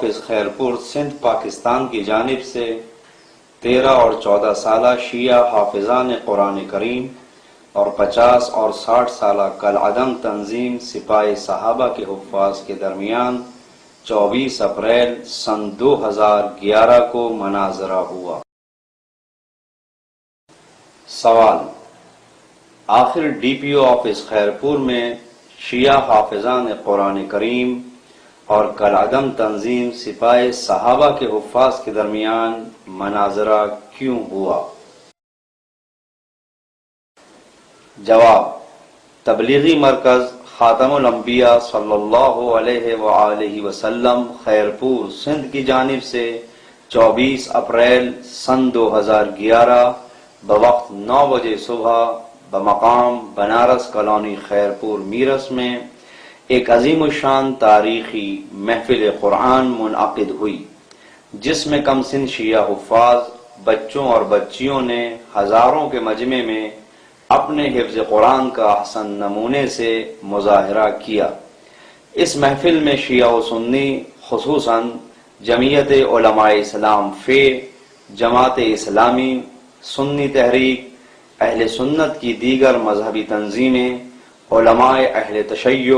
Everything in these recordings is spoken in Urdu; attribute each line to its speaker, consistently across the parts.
Speaker 1: آفس خیرپور سندھ پاکستان کی جانب سے 13 اور 14 سالہ شیعہ حافظان قرآن کریم اور 50 اور 60 سالہ کالعدم تنظیم سپاہ صحابہ کے حفاظ کے درمیان 24 اپریل سن 2011 کو مناظرہ ہوا۔ سوال: آخر D P O office Khairpur میں شیعہ حافظان قرآن کریم اور کالعدم تنظیم سپاہ صحابہ کے حفاظ کے درمیان مناظرہ کیوں ہوا؟ جواب: تبلیغی مرکز خاتم الانبیاء صلی اللہ علیہ وآلہ وسلم خیرپور سندھ کی جانب سے 24 اپریل سن 2011 بوقت 9 بجے صبح بمقام بنارس کالونی خیرپور میرس میں ایک عظیم الشان تاریخی محفل قرآن منعقد ہوئی، جس میں کم سن شیعہ حفاظ، بچوں اور بچیوں نے ہزاروں کے مجمع میں اپنے حفظ قرآن کا احسن نمونے سے مظاہرہ کیا۔ اس محفل میں شیعہ و سنی خصوصاً جمعیت علماء اسلام فے، جماعت اسلامی، سنی تحریک، اہل سنت کی دیگر مذہبی تنظیمیں، علماء اہل تشیع،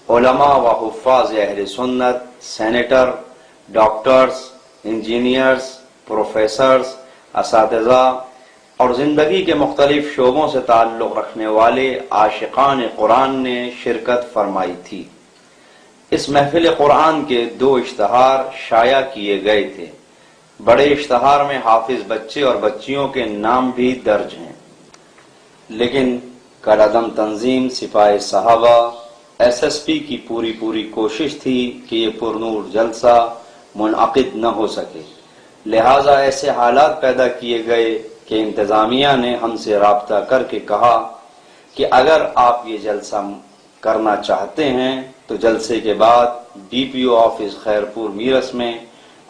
Speaker 1: علماء و حفاظ اہل سنت، سینیٹر، ڈاکٹرز، انجینئرز، پروفیسرز، اساتذہ اور زندگی کے مختلف شعبوں سے تعلق رکھنے والے عاشقان قرآن نے شرکت فرمائی تھی۔ اس محفل قرآن کے 2 اشتہار شائع کیے گئے تھے۔ بڑے اشتہار میں حافظ بچے اور بچیوں کے نام بھی درج ہیں، لیکن کالعدم تنظیم سپاہ صحابہ SSP کی پوری کوشش تھی کہ یہ پرنور جلسہ منعقد نہ ہو سکے، لہٰذا ایسے حالات پیدا کیے گئے کہ انتظامیہ نے ہم سے رابطہ کر کے کہا کہ اگر آپ یہ جلسہ کرنا چاہتے ہیں تو جلسے کے بعد DPO آفس خیرپور میرس میں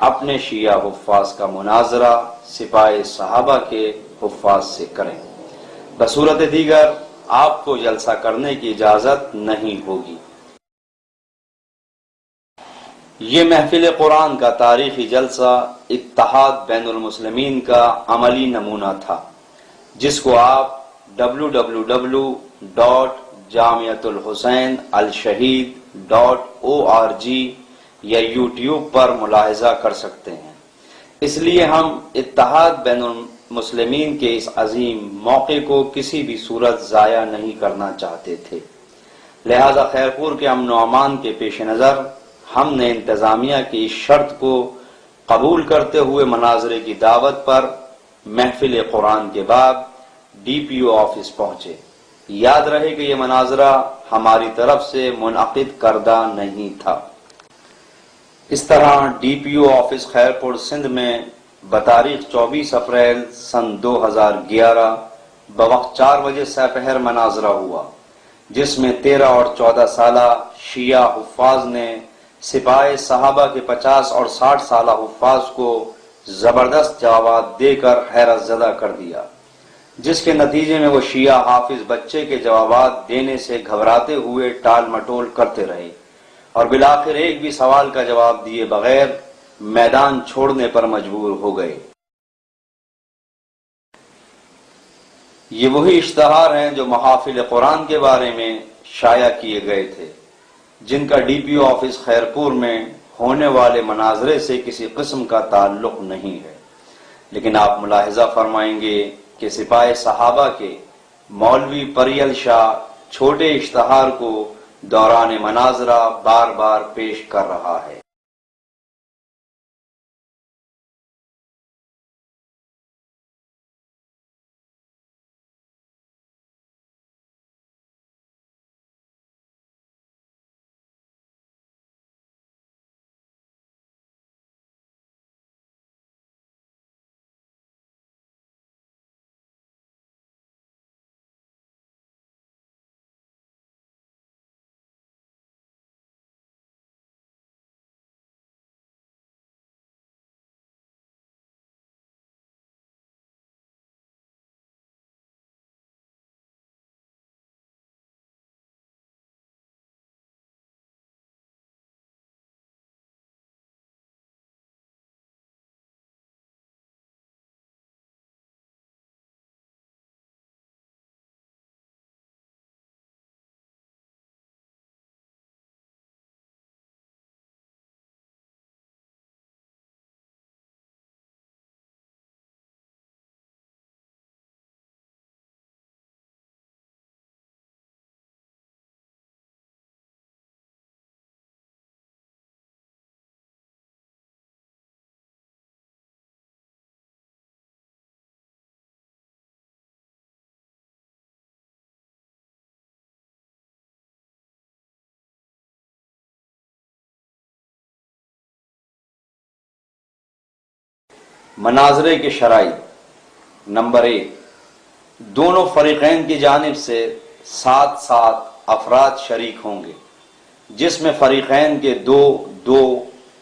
Speaker 1: اپنے شیعہ حفاظ کا مناظرہ سپاہ صحابہ کے حفاظ سے کریں، بصورت دیگر آپ کو جلسہ کرنے کی اجازت نہیں ہوگی۔ یہ محفل قرآن کا تاریخی جلسہ اتحاد بین المسلمین کا عملی نمونہ تھا، جس کو آپ www.jamiatul-husain-al-shahid.org یا YouTube پر ملاحظہ کر سکتے ہیں۔ اس لیے ہم اتحاد بین المسلمین کے اس عظیم موقع کو کسی بھی صورت ضائع نہیں کرنا چاہتے تھے، لہذا خیرپور کے امن و امان کے پیش نظر ہم نے انتظامیہ کی اس شرط کو قبول کرتے ہوئے مناظرے کی دعوت پر محفل قرآن کے بعد DPO آفس پہنچے۔ یاد رہے کہ یہ مناظرہ ہماری طرف سے منعقد کردہ نہیں تھا۔ اس طرح DPO آفس خیرپور سندھ میں بتاریخ 24 اپریل سن 2011 بوقت 4 بجے سپہر مناظرہ ہوا، جس میں 13 اور 14 سالہ شیعہ حفاظ نے سپاہ صحابہ کے 50 اور 60 سالہ حفاظ کو زبردست جوابات دے کر حیرت زدہ کر دیا، جس کے نتیجے میں وہ شیعہ حافظ بچے کے جوابات دینے سے گھبراتے ہوئے ٹال مٹول کرتے رہے اور بالآخر ایک بھی سوال کا جواب دیے بغیر میدان چھوڑنے پر مجبور ہو گئے۔ یہ وہی اشتہار ہیں جو محافل قرآن کے بارے میں شائع کیے گئے تھے، جن کا DPO آفس خیرپور میں ہونے والے مناظرے سے کسی قسم کا تعلق نہیں ہے، لیکن آپ ملاحظہ فرمائیں گے کہ سپاہ صحابہ کے مولوی پریل شاہ چھوٹے اشتہار کو دوران مناظرہ بار بار پیش کر رہا ہے۔ مناظرے کے شرائط: نمبر 1، دونوں فریقین کی جانب سے 7 افراد شریک ہوں گے، جس میں فریقین کے دو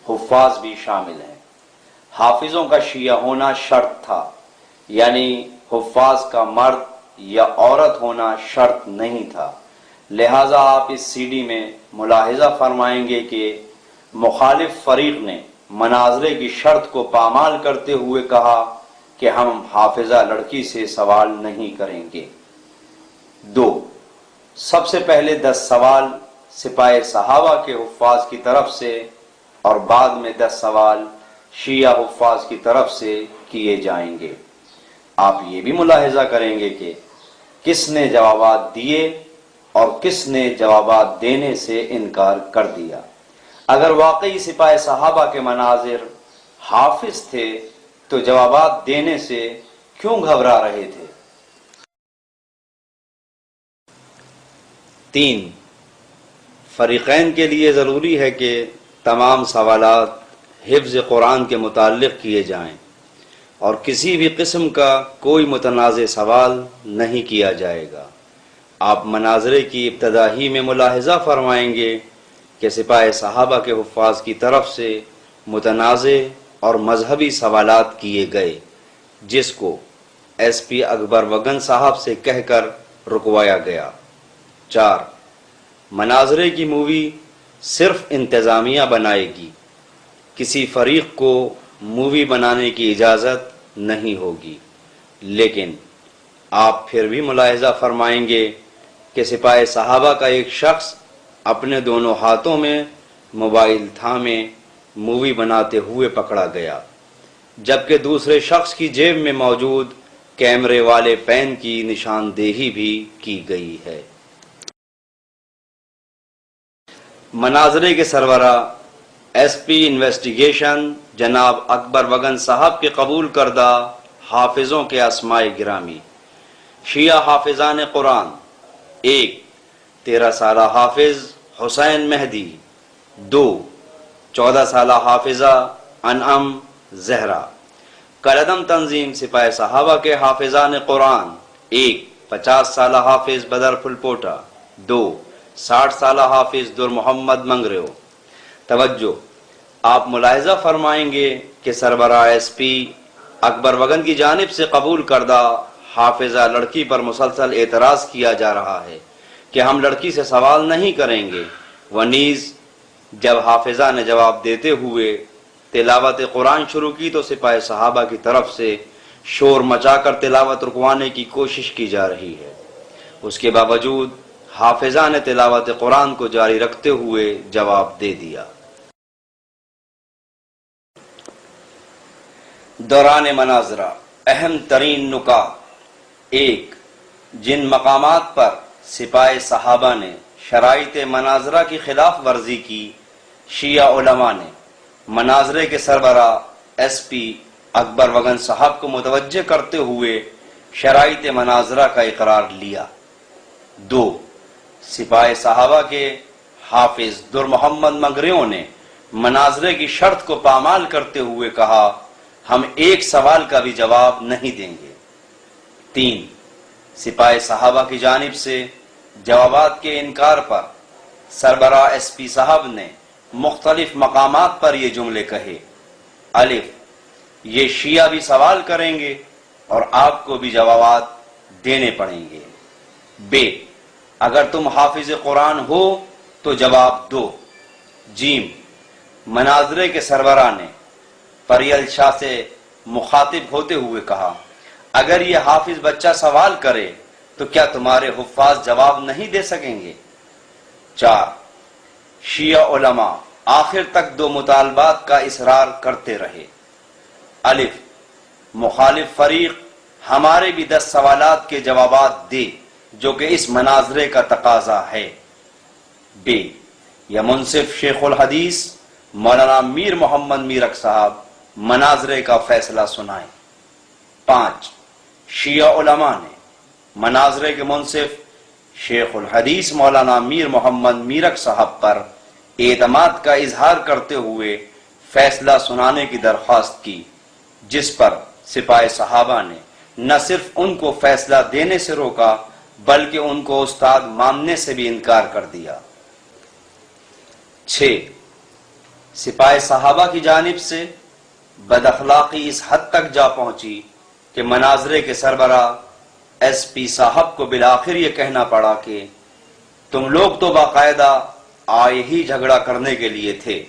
Speaker 1: حفاظ بھی شامل ہیں۔ حافظوں کا شیعہ ہونا شرط تھا، یعنی حفاظ کا مرد یا عورت ہونا شرط نہیں تھا۔ لہٰذا آپ اس سی ڈی میں ملاحظہ فرمائیں گے کہ مخالف فریق نے مناظرے کی شرط کو پامال کرتے ہوئے کہا کہ ہم حافظہ لڑکی سے سوال نہیں کریں گے۔ 2، سب سے پہلے 10 سوال سپاہ صحابہ کے حفاظ کی طرف سے اور بعد میں 10 سوال شیعہ حفاظ کی طرف سے کیے جائیں گے۔ آپ یہ بھی ملاحظہ کریں گے کہ کس نے جوابات دیے اور کس نے جوابات دینے سے انکار کر دیا۔ اگر واقعی سپاہ صحابہ کے مناظر حافظ تھے تو جوابات دینے سے کیوں گھبرا رہے تھے؟ 3، فریقین کے لیے ضروری ہے کہ تمام سوالات حفظ قرآن کے متعلق کیے جائیں اور کسی بھی قسم کا کوئی متنازع سوال نہیں کیا جائے گا۔ آپ مناظرے کی ابتدا ہی میں ملاحظہ فرمائیں گے کہ سپاہ صحابہ کے حفاظ کی طرف سے متنازع اور مذہبی سوالات کیے گئے، جس کو ایس پی اکبر وگن صاحب سے کہہ کر رکوایا گیا۔ 4، مناظرے کی مووی صرف انتظامیہ بنائے گی، کسی فریق کو مووی بنانے کی اجازت نہیں ہوگی۔ لیکن آپ پھر بھی ملاحظہ فرمائیں گے کہ سپاہ صحابہ کا ایک شخص اپنے دونوں ہاتھوں میں موبائل تھامے مووی بناتے ہوئے پکڑا گیا، جبکہ دوسرے شخص کی جیب میں موجود کیمرے والے پین کی نشاندہی بھی کی گئی ہے۔ مناظرے کے سربراہ ایس پی انویسٹیگیشن جناب اکبر وگن صاحب کے قبول کردہ حافظوں کے اسماء گرامی: شیعہ حافظان قرآن: 1، 13 سالہ حافظ حسین مہدی۔ 2، 14 سالہ حافظہ انعم زہرا۔ کالعدم تنظیم سپاہ صحابہ کے حافظان قرآن: 1، 50 سالہ حافظ بدر پھلپوٹا۔ 2، 60 سالہ حافظ در محمد منگریو۔ توجہ، آپ ملاحظہ فرمائیں گے کہ سربراہ ایس پی اکبر وگن کی جانب سے قبول کردہ حافظہ لڑکی پر مسلسل اعتراض کیا جا رہا ہے کہ ہم لڑکی سے سوال نہیں کریں گے، ونیز جب حافظہ نے جواب دیتے ہوئے تلاوت قرآن شروع کی تو سپاہ صحابہ کی طرف سے شور مچا کر تلاوت رکوانے کی کوشش کی جا رہی ہے۔ اس کے باوجود حافظہ نے تلاوت قرآن کو جاری رکھتے ہوئے جواب دے دیا۔ دوران مناظرہ اہم ترین نکات: 1، جن مقامات پر سپاہ صحابہ نے شرائط مناظرہ کی خلاف ورزی کی، شیعہ علماء نے مناظرے کے سربراہ ایس پی اکبر وگن صاحب کو متوجہ کرتے ہوئے شرائط مناظرہ کا اقرار لیا۔ 2، سپاہ صحابہ کے حافظ در محمد منگریوں نے مناظرے کی شرط کو پامال کرتے ہوئے کہا ہم ایک سوال کا بھی جواب نہیں دیں گے۔ 3، سپاہ صحابہ کی جانب سے جوابات کے انکار پر سربراہ ایس پی صاحب نے مختلف مقامات پر یہ جملے کہے: الف، یہ شیعہ بھی سوال کریں گے اور آپ کو بھی جوابات دینے پڑیں گے۔ ب، اگر تم حافظ قرآن ہو تو جواب دو۔ جیم، مناظرے کے سربراہ نے پریل شاہ سے مخاطب ہوتے ہوئے کہا اگر یہ حافظ بچہ سوال کرے تو کیا تمہارے حفاظ جواب نہیں دے سکیں گے؟ 4، شیعہ علماء آخر تک 2 مطالبات کا اصرار کرتے رہے: الف، مخالف فریق ہمارے بھی 10 سوالات کے جوابات دے جو کہ اس مناظرے کا تقاضا ہے۔ ب، یا منصف شیخ الحدیث مولانا میر محمد میرک صاحب مناظرے کا فیصلہ سنائیں۔ 5، شیعہ علماء نے مناظرے کے منصف شیخ الحدیث مولانا میر محمد میرک صاحب پر اعتماد کا اظہار کرتے ہوئے فیصلہ سنانے کی درخواست کی۔ جس پر سپاہی صحابہ نے نہ صرف ان کو فیصلہ دینے سے روکا بلکہ ان کو استاد ماننے سے بھی انکار کر دیا۔ 6 سپاہی صحابہ کی جانب سے بد اخلاقی اس حد تک جا پہنچی کہ مناظرے کے سربراہ ایس پی صاحب کو بالآخر یہ کہنا پڑا کہ تم لوگ تو باقاعدہ آئے ہی جھگڑا کرنے کے لیے تھے،